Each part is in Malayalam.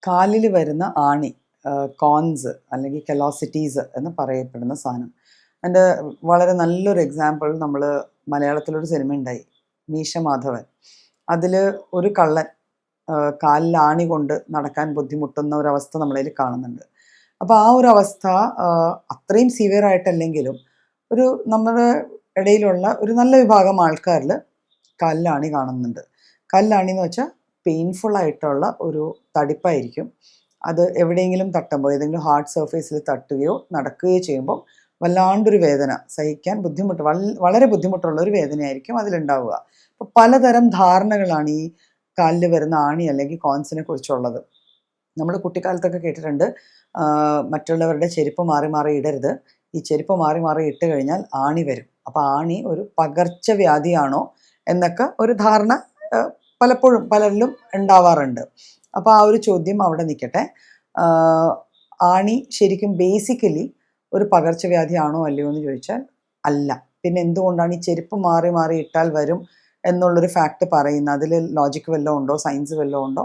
കാലിൽ വരുന്ന ആണി, കോൺസ് അല്ലെങ്കിൽ കെലോസിറ്റീസ് എന്ന് പറയപ്പെടുന്ന സാധനം. അതിൻ്റെ വളരെ നല്ലൊരു എക്സാമ്പിൾ നമ്മൾ മലയാളത്തിലൊരു സിനിമ ഉണ്ടായി, മീശ മാധവൻ. അതിൽ ഒരു കള്ളൻ കാലിൽ ആണി കൊണ്ട് നടക്കാൻ ബുദ്ധിമുട്ടുന്ന ഒരവസ്ഥ നമ്മളതിൽ കാണുന്നുണ്ട്. അപ്പോൾ ആ ഒരു അവസ്ഥ അത്രയും സിവിയർ ആയിട്ടല്ലെങ്കിലും ഒരു നമ്മുടെ ഇടയിലുള്ള ഒരു നല്ല വിഭാഗം ആൾക്കാരിൽ കാലിലാണി കാണുന്നുണ്ട്. കാലിലാണി എന്ന് വെച്ചാൽ പെയിൻഫുൾ ആയിട്ടുള്ള ഒരു തടിപ്പായിരിക്കും. അത് എവിടെയെങ്കിലും തട്ടുമ്പോൾ, ഏതെങ്കിലും ഹാർഡ് സർഫേസിൽ തട്ടുകയോ നടക്കുകയോ ചെയ്യുമ്പോൾ വല്ലാണ്ടൊരു വേദന, സഹിക്കാൻ ബുദ്ധിമുട്ട്, വളരെ ബുദ്ധിമുട്ടുള്ള ഒരു വേദനയായിരിക്കും അതിലുണ്ടാവുക. അപ്പോൾ പലതരം ധാരണകളാണ് ഈ കാലിൽ വരുന്ന ആണി അല്ലെങ്കിൽ കോൺസിനെ കുറിച്ചുള്ളത്. നമ്മൾ കുട്ടിക്കാലത്തൊക്കെ കേട്ടിട്ടുണ്ട്, മറ്റുള്ളവരുടെ ചെരുപ്പ് മാറി മാറി ഇടരുത്, ഈ ചെരുപ്പ് മാറി മാറി ഇട്ട് കഴിഞ്ഞാൽ ആണി വരും. അപ്പോൾ ആണി ഒരു പകർച്ചവ്യാധിയാണോ എന്നൊക്കെ ഒരു ധാരണ പലപ്പോഴും പലരിലും ഉണ്ടാവാറുണ്ട്. അപ്പോൾ ആ ഒരു ചോദ്യം അവിടെ നിൽക്കട്ടെ. ആണി ശരിക്കും ബേസിക്കലി ഒരു പകർച്ചവ്യാധിയാണോ അല്ലയോ എന്ന് ചോദിച്ചാൽ അല്ല. പിന്നെ എന്തുകൊണ്ടാണ് ഈ ചെരുപ്പ് മാറി മാറി ഇട്ടാൽ വരും എന്നുള്ളൊരു ഫാക്ട് പറയുന്നത്? അതിൽ ലോജിക്ക് വല്ലതും ഉണ്ടോ, സയൻസ് വല്ലതും ഉണ്ടോ?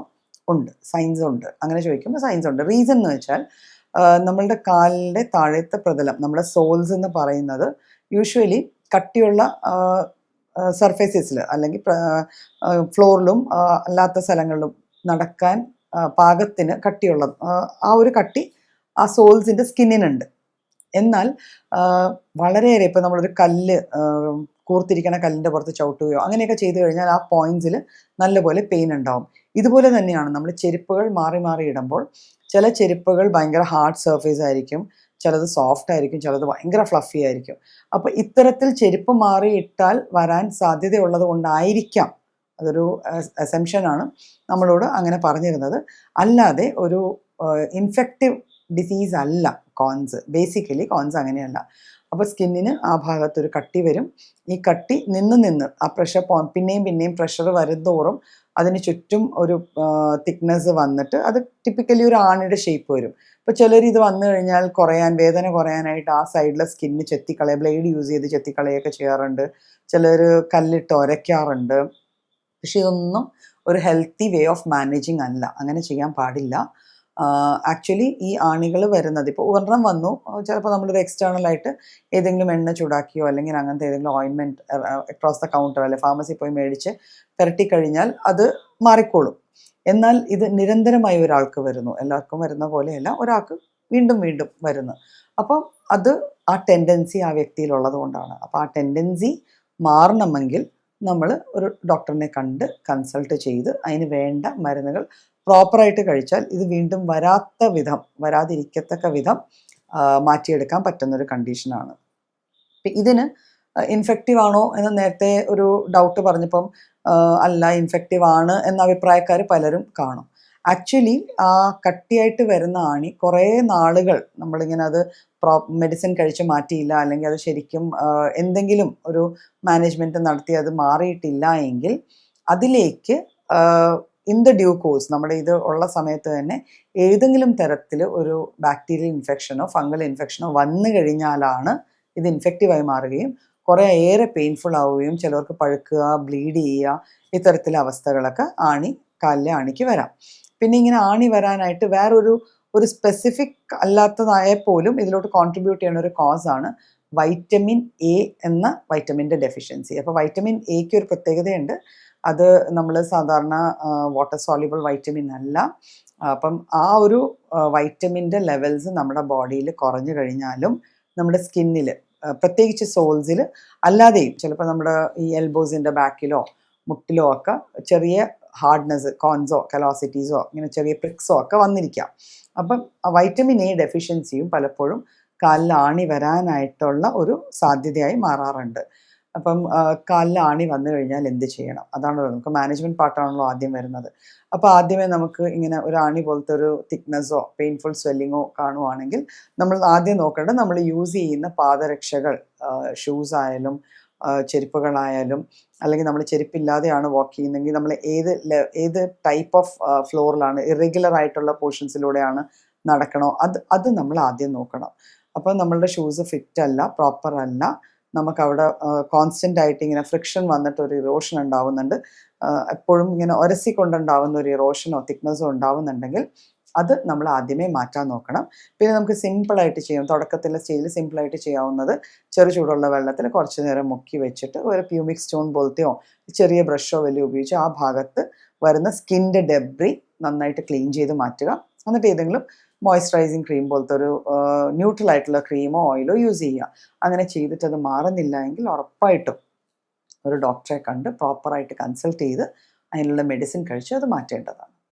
ഉണ്ട്, സയൻസ് ഉണ്ട്. അങ്ങനെ ചോദിക്കുമ്പോൾ സയൻസ് ഉണ്ട്. റീസൺ എന്ന് വെച്ചാൽ നമ്മളുടെ കാലിൻ്റെ താഴത്തെ പ്രതലം, നമ്മുടെ സോൾസ് എന്ന് പറയുന്നത് യൂഷ്വലി കട്ടിയുള്ള സർഫേസസിൽ അല്ലെങ്കിൽ ഫ്ലോറിലും അല്ലാത്ത സ്ഥലങ്ങളിലും നടക്കാൻ പാകത്തിന് കട്ടിയുള്ള ആ ഒരു കട്ടി ആ സോൾസിൻ്റെ സ്കിന്നിനുണ്ട്. എന്നാൽ വളരെയേറെ ഇപ്പോൾ നമ്മളൊരു കല്ല്, കൂർത്തിരിക്കണ കല്ലിൻ്റെ പുറത്ത് ചവിട്ടുകയോ അങ്ങനെയൊക്കെ ചെയ്തു കഴിഞ്ഞാൽ ആ പോയിൻറ്റ്സിൽ നല്ലപോലെ പെയിൻ ഉണ്ടാവും. ഇതുപോലെ തന്നെയാണ് നമ്മൾ ചെരുപ്പുകൾ മാറി മാറി ഇടുമ്പോൾ. ചില ചെരുപ്പുകൾ ഭയങ്കര ഹാർഡ് സർഫേസ് ആയിരിക്കും, ചിലത് സോഫ്റ്റ് ആയിരിക്കും, ചിലത് ഭയങ്കര ഫ്ലഫി ആയിരിക്കും. അപ്പോൾ ഇത്തരത്തിൽ ചെരുപ്പ് മാറി ഇട്ടാൽ വരാൻ സാധ്യതയുള്ളത് കൊണ്ടായിരിക്കാം, അതൊരു അസംഷനാണ്, നമ്മളോട് അങ്ങനെ പറഞ്ഞിരുന്നത്. അല്ലാതെ ഒരു ഇൻഫെക്റ്റീവ് ഡിസീസ് അല്ല കോൺസ്. ബേസിക്കലി കോൺസ് അങ്ങനെയല്ല. അപ്പോൾ സ്കിന്നിന് ആ ഭാഗത്തൊരു കട്ടി വരും. ഈ കട്ടി നിന്ന് ആ പ്രഷർ പിന്നെയും പിന്നെയും പ്രഷർ വരുന്തോറും അതിന് ചുറ്റും ഒരു തിക്നെസ് വന്നിട്ട് അത് ടിപ്പിക്കലി ഒരു ആണിയുടെ ഷേപ്പ് വരും. ഇപ്പോൾ ചിലർ ഇത് വന്നു കഴിഞ്ഞാൽ വേദന കുറയാനായിട്ട് ആ സൈഡിലെ സ്കിന്ന് ചെത്തിക്കളയുക, ബ്ലേഡ് യൂസ് ചെയ്ത് ചെത്തിക്കളയൊക്കെ ചെയ്യാറുണ്ട്. ചിലർ കല്ലിട്ട് ഉരയ്ക്കാറുണ്ട്. പക്ഷെ ഇതൊന്നും ഒരു ഹെൽത്തി വേ ഓഫ് മാനേജിങ് അല്ല, അങ്ങനെ ചെയ്യാൻ പാടില്ല. ആക്ച്വലി ഈ ആണികൾ വരുന്നത്, ഇപ്പോൾ ഒരെണ്ണം വന്നു, ചിലപ്പോൾ നമ്മളൊരു എക്സ്റ്റേണലായിട്ട് ഏതെങ്കിലും എണ്ണ ചൂടാക്കിയോ അല്ലെങ്കിൽ അങ്ങനത്തെ ഏതെങ്കിലും ഓയിൻമെൻറ്റ് അക്രോസ് ദ കൗണ്ടർ അല്ലെ ഫാർമസി പോയി മേടിച്ച് പുരട്ടിക്കഴിഞ്ഞാൽ അത് മാറിക്കോളും. എന്നാൽ ഇത് നിരന്തരമായി ഒരാൾക്ക് വരുന്നു, എല്ലാവർക്കും വരുന്ന പോലെയല്ല, ഒരാൾക്ക് വീണ്ടും വീണ്ടും വരുന്നു. അപ്പം അത് ആ ടെൻഡൻസി ആ വ്യക്തിയിലുള്ളത് കൊണ്ടാണ്. അപ്പോൾ ആ ടെൻഡൻസി മാറണമെങ്കിൽ നമ്മൾ ഒരു ഡോക്ടറിനെ കണ്ട് കൺസൾട്ട് ചെയ്ത് അതിന് വേണ്ട മരുന്നുകൾ പ്രോപ്പറായിട്ട് കഴിച്ചാൽ ഇത് വീണ്ടും വരാതിരിക്കത്തക്ക വിധം മാറ്റിയെടുക്കാൻ പറ്റുന്നൊരു കണ്ടീഷനാണ്. ഇതിന് ഇൻഫെക്റ്റീവ് ആണോ എന്ന് നേരത്തെ ഒരു ഡൗട്ട് പറഞ്ഞപ്പം അല്ല, ഇൻഫെക്റ്റീവ് ആണ് എന്ന അഭിപ്രായക്കാർ പലരും കാണും. ആക്ച്വലി ആ കട്ടിയായിട്ട് വരുന്ന ആണി കുറേ നാളുകൾ നമ്മളിങ്ങനെ അത് മെഡിസിൻ കഴിച്ച് മാറ്റിയില്ല, അല്ലെങ്കിൽ അത് ശരിക്കും എന്തെങ്കിലും ഒരു മാനേജ്മെൻറ്റ് നടത്തി അത് മാറിയിട്ടില്ല എങ്കിൽ അതിലേക്ക് ഇൻ ദ ഡ്യൂ കോഴ്സ് നമ്മുടെ ഇത് ഉള്ള സമയത്ത് തന്നെ ഏതെങ്കിലും തരത്തിൽ ഒരു ബാക്ടീരിയൽ ഇൻഫെക്ഷനോ ഫംഗൽ ഇൻഫെക്ഷനോ വന്നു കഴിഞ്ഞാലാണ് ഇത് ഇൻഫെക്റ്റീവായി മാറുകയും കുറേ ഏറെ പെയിൻഫുൾ ആവുകയും ചിലർക്ക് പഴുക്കുക, ബ്ലീഡ് ചെയ്യുക, ഇത്തരത്തിലെ അവസ്ഥകളൊക്കെ കാലിലെ ആണിക്ക് വരാം. പിന്നെ ഇങ്ങനെ ആണി വരാനായിട്ട് ഒരു സ്പെസിഫിക് അല്ലാത്തതായാൽ പോലും ഇതിലോട്ട് കോൺട്രിബ്യൂട്ട് ചെയ്യുന്ന ഒരു കോസാണ് വൈറ്റമിൻ എ എന്ന വൈറ്റമിൻ്റെ ഡെഫിഷ്യൻസി. അപ്പോൾ വൈറ്റമിൻ എക്ക് ഒരു പ്രത്യേകതയുണ്ട്, അത് നമ്മൾ സാധാരണ വാട്ടർ സോല്യൂബിൾ വൈറ്റമിൻ അല്ല. അപ്പം ആ ഒരു വൈറ്റമിൻ്റെ ലെവൽസ് നമ്മുടെ ബോഡിയിൽ കുറഞ്ഞു കഴിഞ്ഞാലും നമ്മുടെ സ്കിന്നിൽ, പ്രത്യേകിച്ച് സോൾസിൽ, അല്ലാതെയും ചിലപ്പോൾ നമ്മുടെ ഈ എൽബോസിൻ്റെ ബാക്കിലോ മുട്ടിലോ ഒക്കെ ചെറിയ ഹാർഡ്നെസ്, കോൺസോ കലോസിറ്റീസോ ഇങ്ങനെ ചെറിയ പ്രിക്സോ ഒക്കെ വന്നിരിക്കാം. അപ്പം വൈറ്റമിൻ എ ഡെഫിഷ്യൻസിയും പലപ്പോഴും കാലിൽ ആണി വരാനായിട്ടുള്ള ഒരു സാധ്യതയായി മാറാറുണ്ട്. അപ്പം കാലിൽ ആണി വന്നു കഴിഞ്ഞാൽ എന്ത് ചെയ്യണം? അതാണല്ലോ നമുക്ക് മാനേജ്മെൻറ്റ് പാർട്ടാണല്ലോ ആദ്യം വരുന്നത്. അപ്പോൾ ആദ്യമേ നമുക്ക് ഇങ്ങനെ ഒരു ആണി പോലത്തെ ഒരു തിക്നെസ്സോ പെയിൻഫുൾ സ്വെല്ലിങ്ങോ കാണുവാണെങ്കിൽ നമ്മൾ ആദ്യം നോക്കേണ്ടത് നമ്മൾ യൂസ് ചെയ്യുന്ന പാദരക്ഷകൾ, ഷൂസ് ആയാലും ചെരുപ്പുകളായാലും, അല്ലെങ്കിൽ നമ്മൾ ചെരുപ്പില്ലാതെയാണ് വാക്ക് ചെയ്യുന്നതെങ്കിൽ നമ്മൾ ഏത് ടൈപ്പ് ഓഫ് ഫ്ലോറിലാണ്, ഇറഗുലർ ആയിട്ടുള്ള പോർഷൻസിലൂടെയാണ് നടക്കണോ അത് നമ്മൾ ആദ്യം നോക്കണം. അപ്പോൾ നമ്മളുടെ ഷൂസ് ഫിറ്റ് അല്ല, പ്രോപ്പർ അല്ല, നമുക്കവിടെ കോൺസ്റ്റൻ്റ് ആയിട്ട് ഇങ്ങനെ ഫ്രിക്ഷൻ വന്നിട്ട് ഒരു ഇറോഷൻ ഉണ്ടാവുന്നുണ്ട്, എപ്പോഴും ഇങ്ങനെ ഒരസിക്കൊണ്ടുണ്ടാവുന്ന ഒരു ഇറോഷനോ തിക്നെസ്സോ ഉണ്ടാവുന്നുണ്ടെങ്കിൽ അത് നമ്മൾ ആദ്യമേ മാറ്റാൻ നോക്കണം. പിന്നെ നമുക്ക് സിമ്പിളായിട്ട് ചെയ്യാം, തുടക്കത്തിലെ സ്റ്റേജിൽ സിമ്പിളായിട്ട് ചെയ്യാവുന്നത് ചെറു ചൂടുള്ള വെള്ളത്തിൽ കുറച്ച് നേരം മുക്കി വെച്ചിട്ട് ഒരു പ്യൂമിക് സ്റ്റോൺ പോലത്തെയോ ചെറിയ ബ്രഷോ വലിയ ഉപയോഗിച്ച് ആ ഭാഗത്ത് വരുന്ന സ്കിൻ്റെ ഡെബ്രി നന്നായിട്ട് ക്ലീൻ ചെയ്ത് മാറ്റുക. എന്നിട്ട് ഏതെങ്കിലും മോയ്സ്ചറൈസിങ് ക്രീം പോലത്തെ ഒരു ന്യൂട്രൽ ആയിട്ടുള്ള ക്രീമോ ഓയിലോ യൂസ് ചെയ്യുക. അങ്ങനെ ചെയ്തിട്ട് അത് മാറുന്നില്ല എങ്കിൽ ഉറപ്പായിട്ടും ഒരു ഡോക്ടറെ കണ്ട് പ്രോപ്പറായിട്ട് കൺസൾട്ട് ചെയ്ത് അതിനുള്ള മെഡിസിൻ കഴിച്ച് അത് മാറ്റേണ്ടതാണ്.